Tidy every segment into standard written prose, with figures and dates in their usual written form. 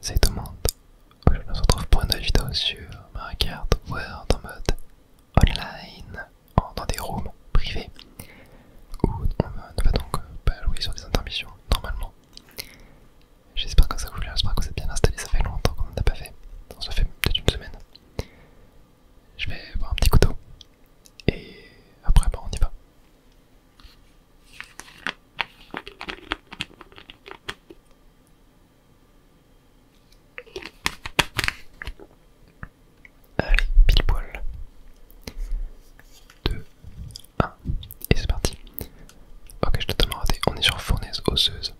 Salut tout le monde, aujourd'hui on se retrouve pour une nouvelle vidéo sur Mario Kart World en mode online, dans des rooms privés, où on ne va donc pas jouer sur des intermissions normalement. J'espère que ça vous plaît, j'espère que vous êtes bien installés, ça fait longtemps qu'on n'en a pas fait, ça fait peut-être une semaine. Je vais boire un petit couteau, et après on y va. Allez, pile poil. 2, 1, et c'est parti. Ok, je t'ai totalement raté. On est sur fournaise osseuse.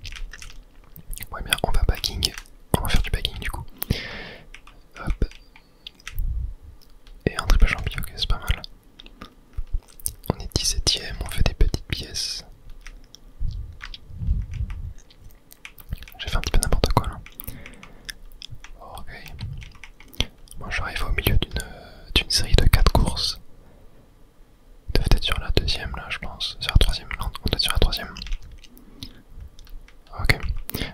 Ouais, bien, on va backing. On va faire du backing du coup. Hop. Et un triple champi, ok, c'est pas mal. On est 17ème, on fait des petites pièces. J'ai fait un petit peu n'importe quoi là. Ok. Moi j'arrive au milieu d'une série de 4 courses. On doit être sur la deuxième là, je pense. Sur la troisième, non, on doit être sur la troisième. Ok.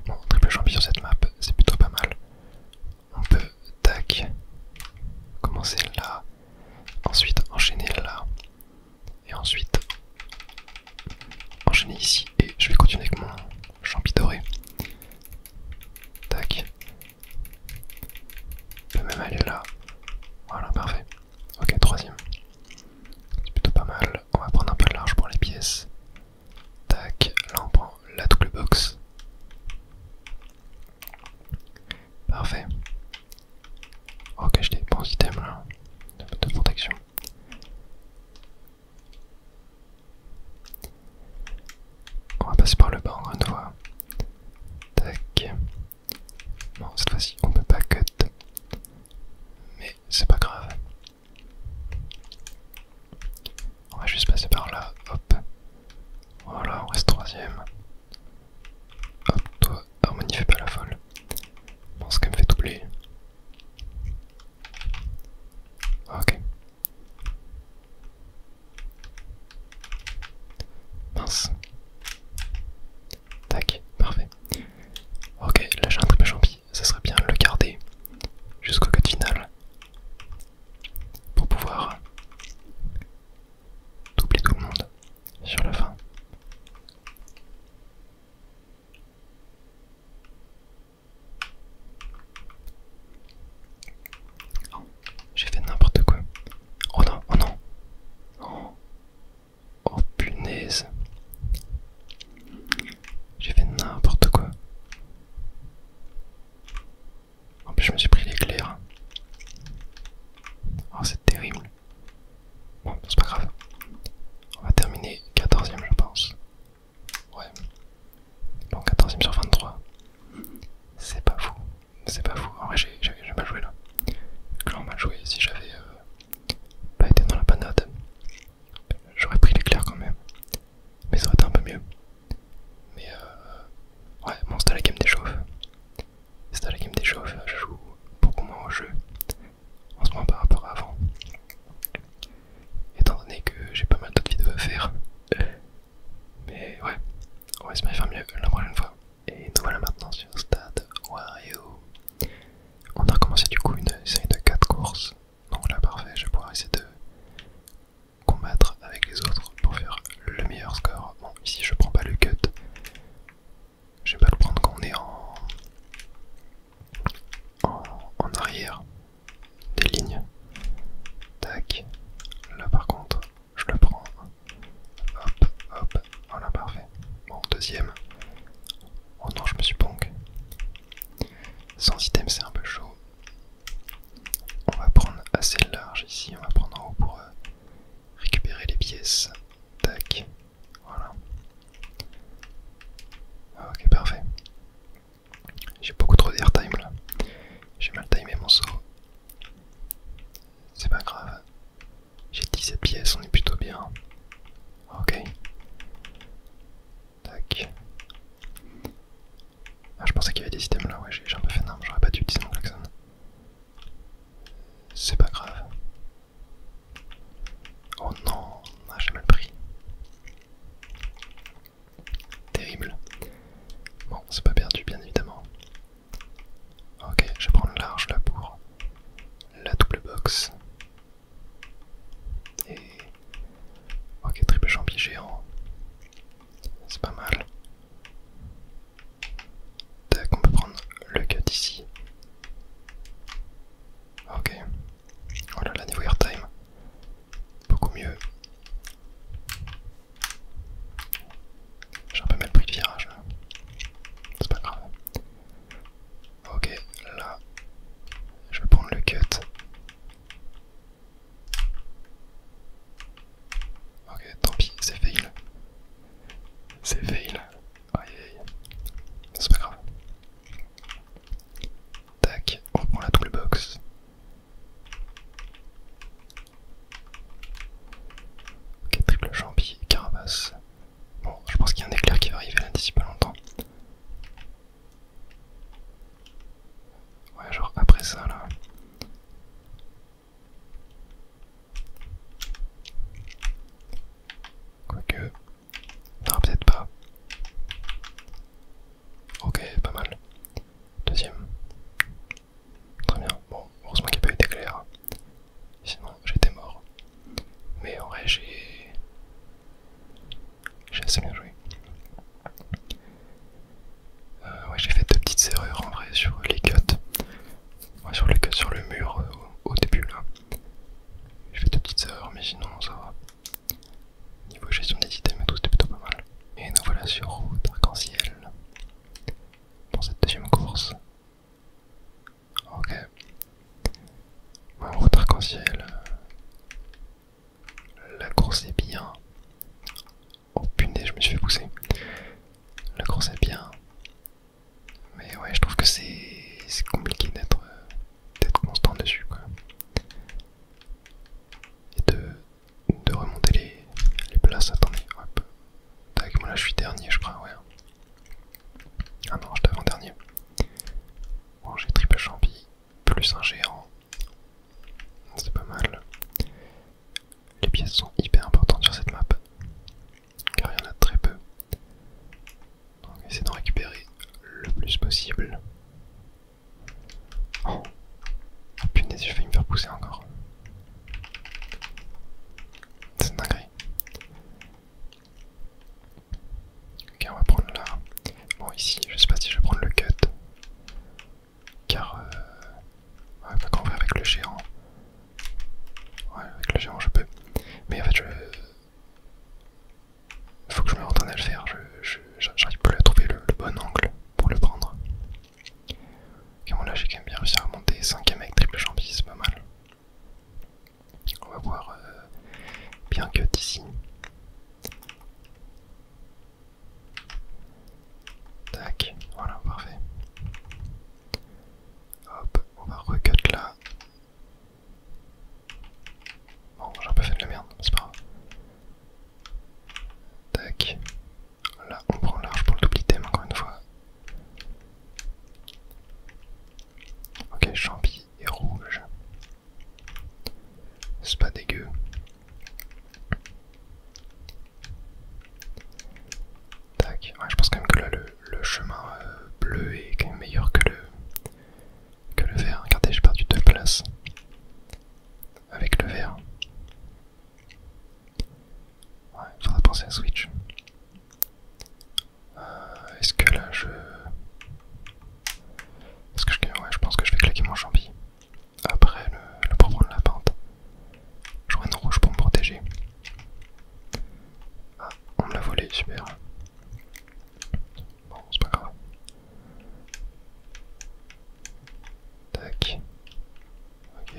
Bon, triple champi sur cette map, c'est plutôt pas mal. On peut, tac, commencer là, ensuite enchaîner là, et ensuite enchaîner ici. Et je vais continuer avec mon champi doré. Tac. Je peux même aller là. Voilà, parfait. Ok, troisième. C'est plutôt pas mal. On va prendre un peu large pour les pièces. Tac, là on prend la double box. Parfait. Ok, j'ai des bons items là, de protection. On va passer par le bas encore une fois. Tac. Bon, cette fois-ci on peut pas cut. Mais c'est pas grave. On va juste passer par là. Hop. Voilà, on reste troisième. Hop, toi, Harmonie fait pas la folle. Bon, ce qu'elle me fait doubler. Ok. Mince. Tac, parfait. Ok, là j'ai un triple champi, ça serait bien de le garder jusqu'au cut final pour pouvoir doubler tout le monde sur la fin. Oh, j'ai fait n'importe quoi. Oh non, oh non. Oh, oh punaise. J'ai fait n'importe quoi. En plus je me suis pris l'éclair. Oh c'est terrible. Bon c'est pas grave. On va terminer 14ème je pense. Ouais. Bon 14ème sur 23. C'est pas fou. C'est pas fou. En vrai j'ai mal joué là. Clairement mal joué. Si j'avais pas été dans la panade, j'aurais pris l'éclair quand même. Mais ça aurait été un peu mieux. Mais ouais, bon c'était la game des chauves. C'était la game des chauves, je joue beaucoup moins au jeu en ce moment par rapport à avant. Étant donné que j'ai pas mal d'autres vidéos à faire. Mais ouais, on va essayer de faire mieux la prochaine fois. Et nous voilà maintenant sur Stade Wario. On a recommencé du coup une série de 4 courses. Donc là parfait, je vais pouvoir essayer de combattre avec les autres pour faire le meilleur score. Bon, ici je prends pas le cut. Je vais pas le prendre quand on est en arrière des lignes. Tac. Là par contre, je le prends. Hop, hop. Voilà, parfait. Bon, deuxième. Oh non, je me suis ponk. Sans item, c'est un peu chaud. On va prendre assez large ici. On va prendre en haut pour récupérer les pièces. Tac. Voilà. Ok, parfait. J'ai beaucoup trop d'airtime là. J'ai mal timé mon saut. C'est pas grave. J'ai 17 pièces, on est plutôt bien. Ok. Tac. Ah, je pensais qu'il y avait des items là, ouais, j'ai un peu fait nimble, j'aurais pas dû utiliser ça là. Quoique. Non, peut-être pas. Ok, pas mal. Deuxième. Très bien. Bon, heureusement qu'il n'y a pas eu d'éclair. Sinon, j'étais mort. Mais en vrai, j'ai assez bien joué. Ouais, j'ai fait deux petites erreurs en vrai sur les cuts. Ouais, sur le cut sur le mur au début là. J'ai fait deux petites erreurs, mais sinon ça va. Niveau gestion des items et tout, c'était plutôt pas mal. Et nous voilà sur route arc-en-ciel pour cette deuxième course. Ok. Ouais, route arc-en-ciel. La course est bien. Oh punaise, je me suis fait pousser. La course est bien. Mais ouais, je trouve que c'est compliqué d'être constant dessus quoi. Et de remonter les places. Attendez, hop. Tac, moi là je suis dernier, je crois, ouais. Ah non, j'étais avant-dernier. Bon, j'ai triple champi, plus un géant. C'est pas mal. Les pièces sont hyper importantes sur cette map. Car il y en a très peu. Donc essayez d'en récupérer le plus possible. Oh, oh punaise, j'ai failli me faire pousser encore. C'est une dinguerie. Ok, on va prendre là. Bon, ici, je sais pas si je vais prendre le cut. Car, ouais, pas qu'en vrai, avec le géant. Ouais, avec le géant, je peux. Mais en fait, faut que je me retourne à le faire. J'arrive plus à trouver le bon angle pour le prendre. Ok, bon, là, j'ai quand même bien réussi à remonter. 5ème avec triple champi, c'est pas mal. On va voir bien cut ici. Tac, voilà, parfait. Hop, on va recut là. Bon, j'ai un peu fait de la merde, c'est pas grave. Tac. Là, on prend large pour le double item encore une fois. Ok, champi et rouge. C'est pas dégueu. Tac. Ouais, je pense quand même que là, le chemin bleu est quand même meilleur que le vert. Regardez, j'ai perdu 2 places avec le vert. Ouais, faudra penser à switch. Est-ce que là je... Est-ce que je... Ouais, je pense que je vais claquer mon champi. Après le pour prendre la pente. J'aurai une rouge pour me protéger. Ah, on me l'a volé, super. Bon, c'est pas grave. Tac. Ok,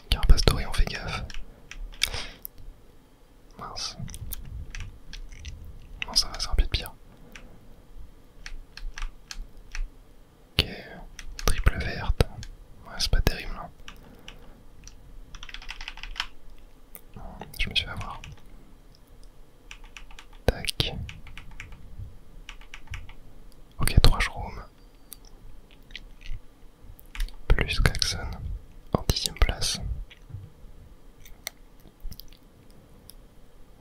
carapace dorée, on fait gaffe. Mince. Non, ça va, c'est un peu pire. Ok, triple verte. Ouais, c'est pas terrible. Hein. Je me suis fait avoir. Tac. Ok, 3 shrooms. Plus Klaxon. En 10ème place.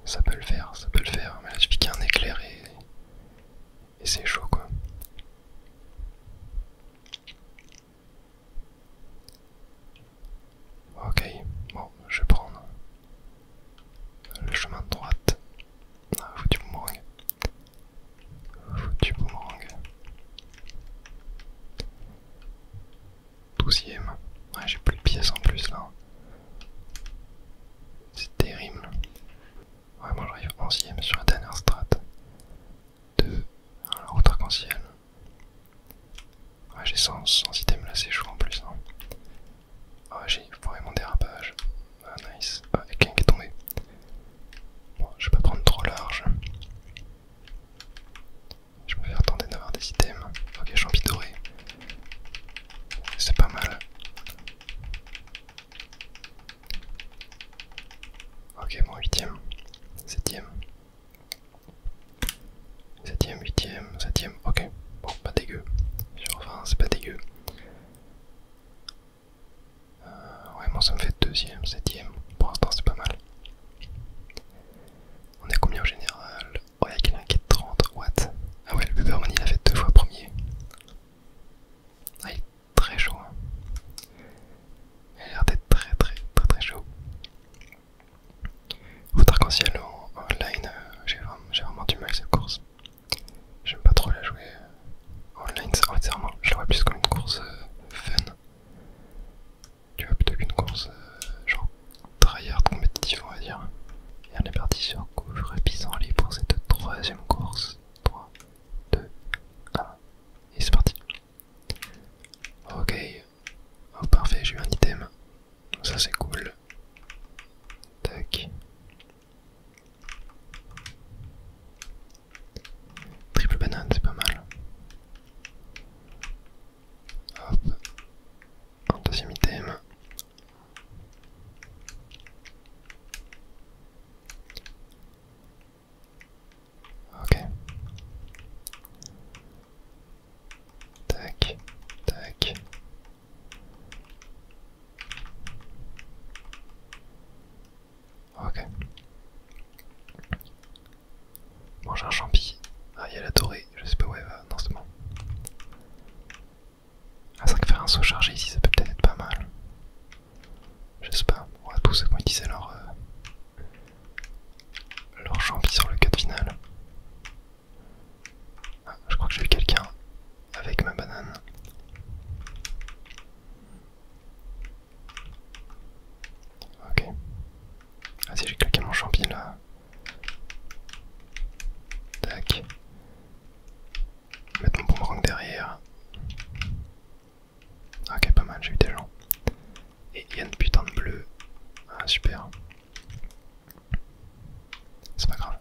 Ça peut le faire, ça peut le faire. Mais là, il suffit qu'il y ait un éclair et c'est chaud quoi. Ok, bon, je vais prendre le chemin de droite. Ah, foutu boomerang. Foutu boomerang. 12ème. Ouais, j'ai plus de pièces en plus là. C'est terrible. Ouais, moi j'arrive 11ème sur la dernière strat. 2. Alors, route arc-en-ciel. Ouais, j'ai 100 items là, c'est chaud en plus. Hein. Ah, j'ai foiré mon dérapage. Ah, nice. Ah, et quelqu'un qui est tombé. Bon, je vais pas prendre trop large. Je me vais attendre d'avoir des items. Ok, champi doré. C'est pas mal. Ok, bon, 8ème. 7ème. 7ème, 8ème, 7ème. Ok, bon, pas dégueu. Sur 20, c'est pas dégueu. 12e, 7e. Pour l'instant, c'est pas mal. On est combien au général? Oh, il y a quelqu'un qui est 30. What? Ah ouais, le Peppermint il a fait 2 fois premier. Ah, il est très chaud. Hein. Il a l'air d'être très chaud. Votre arc-en-ciel en online, j'ai vraiment du mal avec cette course. J'aime pas trop la jouer online, en fait, vraiment, je la vois plus comme une course fun. Tu vois, plutôt qu'une course genre tryhard compétitive, on va dire. Et on est parti sur couvre pissenlit pour cette 3e course. 3, 2, 1, et c'est parti. Ok, oh, parfait, j'ai eu un item. Ça c'est cool. Tac. Triple banane, c'est pas mal. Hop. Un deuxième item. Ok. Tac. Tac. Ok. Bon, j'ai un champi. Ah, il y a la dorée. Je sais pas où elle va. Non, c'est bon. Ah, c'est vrai que faire un saut chargé ici, ça peut peut-être être pas mal. Je sais pas. Ouais, tous ceux qui ont utilisé leur champi sur le cut final. Ah, je crois que j'ai vu quelqu'un avec ma banane. Ok. Ah si, j'ai claqué mon champi là. Tac. Mettre mon boomerang derrière. Ok, pas mal, j'ai eu des gens. Et il y a une putain de bleu. Ah, super. C'est pas grave.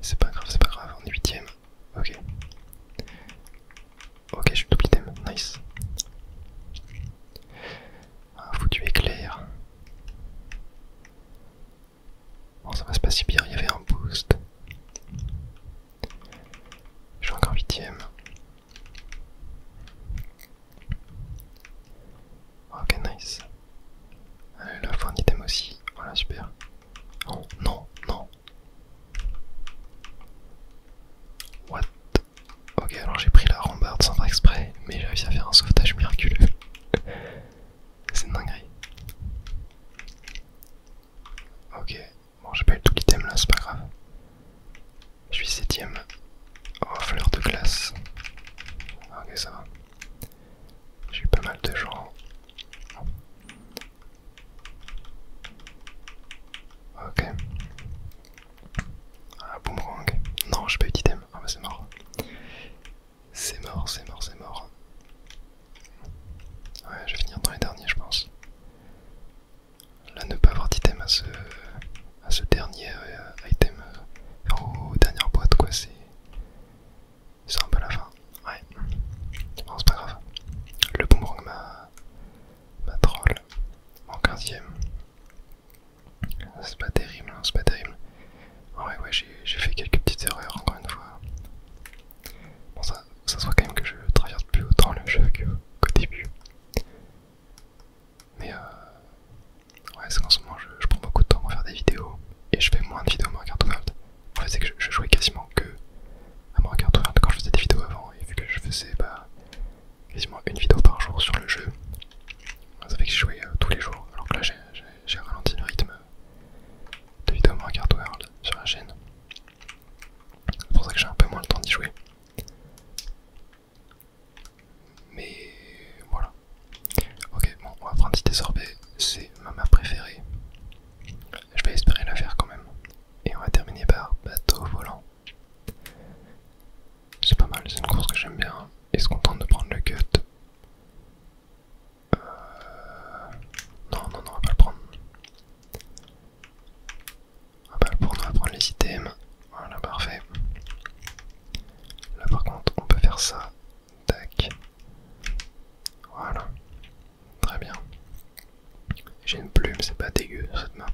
C'est pas grave, c'est pas grave. On est 8ème. Ok. Ok, je suis double item. Nice. Ah, foutu éclair. Bon, ça va se passer bien. Il y avait un boost. Je suis encore 8ème. Ok, nice. Allez, là, faut un item aussi. Voilà, super. Oh, non, non. What? Ok, alors j'ai pris la rambarde sans faire exprès, mais j'ai réussi à faire un sauvetage miraculeux. C'est une dinguerie. Ok, bon, j'ai pas eu tout l'item là, c'est pas grave. Je suis 7ème. Oh, fleur de glace. Ok, ça va. J'ai eu pas mal de gens. Ok. Ah, boomerang. Non, j'ai pas eu d'item. Ah bah c'est mort. C'est mort, c'est mort, c'est mort. Ouais, je vais finir dans les derniers, je pense. Là, ne pas avoir d'item à ce dernier item, aux dernières boîtes, quoi, c'est un peu la fin. Ouais. Bon, c'est pas grave. Le boomerang m'a troll. En 15ème. C'est pas terrible, hein, c'est pas terrible. Ouais, j'ai fait quelques petites erreurs, encore une fois. Bon, ça se voit quand même que je tryhard plus autant le jeu qu'au début. Mais ouais, c'est qu'en ce moment je prends beaucoup de temps pour faire des vidéos et je fais moins de vidéos Mario Kart World. En fait, c'est que je jouais quasiment que à Mario Kart World quand je faisais des vidéos avant, et vu que je faisais quasiment une vidéo par jour sur le jeu, ça fait que j'ai joué tous les jours. Alors que là, j'ai ralenti le rythme de vidéos Mario Kart World sur la chaîne. C'est pour ça que j'ai un peu moins le temps d'y jouer. Mais voilà. Ok, bon, on va prendre Cité Sorbet, c'est ma map préférée. Je vais espérer la faire quand même. Et on va terminer par bateau volant. C'est pas mal, c'est une course que j'aime bien. Et se contente de prendre le cut. Non, non, non, on va pas le prendre. On va pas le prendre, on va prendre les items. Voilà, parfait. Là par contre, on peut faire ça. Tac. Voilà. Très bien. J'ai une plume, c'est pas dégueu cette map.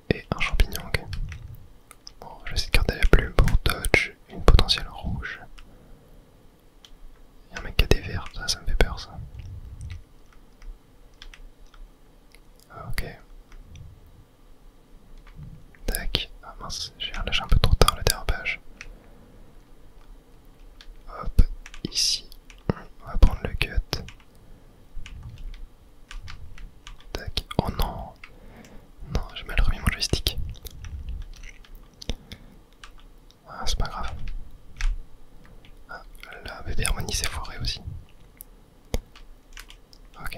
Et un champignon, ok. Bon, je vais essayer de garder la plume pour dodge une potentielle rouge. Il y a un mec qui a des verres, ça me fait peur ça. ici. On va prendre le cut. Tac. Oh non. Non, j'ai mal remis mon joystick. Ah, c'est pas grave. Ah, la bébé harmonie s'est foirée aussi. Ok.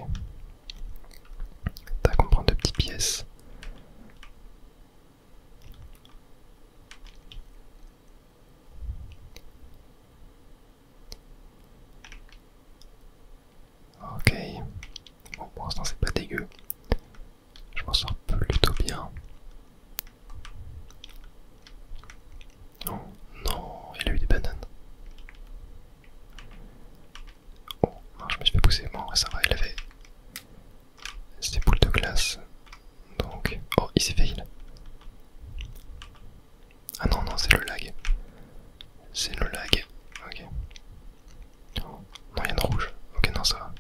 Tac, on prend 2 petites pièces. Ok. Bon, pour l'instant c'est pas dégueu. Je m'en sors plutôt bien. Oh non, il a eu des bananes. Oh, non, je me suis fait pousser. Bon, ça va, il avait ses boules de glace. Donc. Oh, il s'est fait heal. Ah non, non, c'est le lag. C'est le lag. Ok. Oh, non, il y a une rouge. Ok, non, ça va.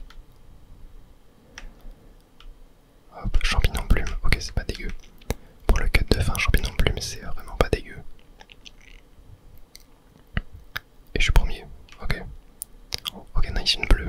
Hop, champignon plume. Ok, c'est pas dégueu. Pour le cut de fin, champignon plume, c'est vraiment pas dégueu. Et je suis premier. Ok. Oh, ok, nice, une bleue.